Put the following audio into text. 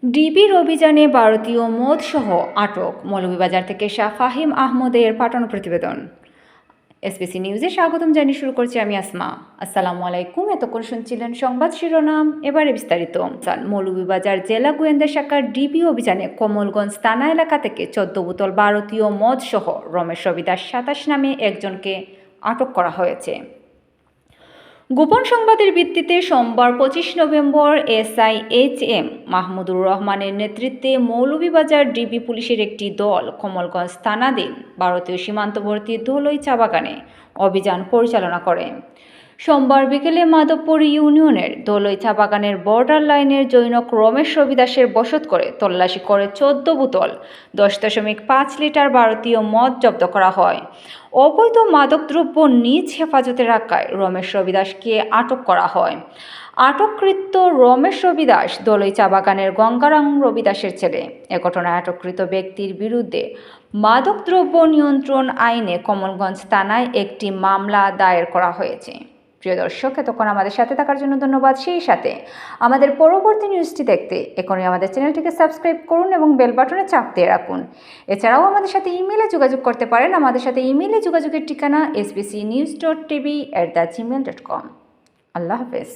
ডিবির অভিযানে ভারতীয় মদসহ আটক। মৌলভীবাজার থেকে শাহ ফাহিম আহমদের পাঠানো প্রতিবেদন। এসবিসি নিউজে স্বাগতম জানিয়ে শুরু করছি আমি আসমা। আসসালামু আলাইকুম। এতক্ষণ শুনছিলেন সংবাদ শিরোনাম, এবারে বিস্তারিত। মৌলভীবাজার জেলা গোয়েন্দা শাখার ডিবি অভিযানে কমলগঞ্জ থানা এলাকা থেকে 14 বোতল ভারতীয় মদসহ রমেশ রবি দাস 27 নামে একজনকে আটক করা হয়েছে। গোপন সংবাদের ভিত্তিতে সোমবার 25 নভেম্বর SIHM মাহমুদুর রহমানের নেতৃত্বে মৌলভীবাজার ডিবি পুলিশের একটি দল কমলগঞ্জ থানাধীন ভারতীয় সীমান্তবর্তী ধলই চা বাগানে অভিযান পরিচালনা করে। সোমবার বিকেলে মাধবপুর ইউনিয়নের ধলই চা বাগানের বর্ডার লাইনের জৈনক রমেশ রবি দাসের বসত করে তল্লাশি করে 14 বোতল 10.5 লিটার ভারতীয় মদ জব্দ করা হয়। অবৈধ মাদকদ্রব্য নিজ হেফাজতে রাখায় রমেশ রবি দাসকে আটক করা হয়। আটককৃত রমেশ রবি দাস ধলই চা বাগানের গঙ্গারাম রবি দাসের ছেলে। এ ঘটনায় আটককৃত ব্যক্তির বিরুদ্ধে মাদকদ্রব্য নিয়ন্ত্রণ আইনে কমলগঞ্জ থানায় একটি মামলা দায়ের করা হয়েছে। প্রিয় দর্শক, এতক্ষণ আমাদের সাথে থাকার জন্য ধন্যবাদ। সেই সাথে আমাদের পরবর্তী নিউজটি দেখতে এখনই আমাদের চ্যানেলটিকে সাবস্ক্রাইব করুন এবং বেল বাটনে চাপ দিয়ে রাখুন। এছাড়াও আমাদের সাথে ইমেলে যোগাযোগ করতে পারেন। আমাদের সাথে ইমেলে যোগাযোগের ঠিকানা sbcnews.tv@gmail.com। আল্লাহ হাফেজ।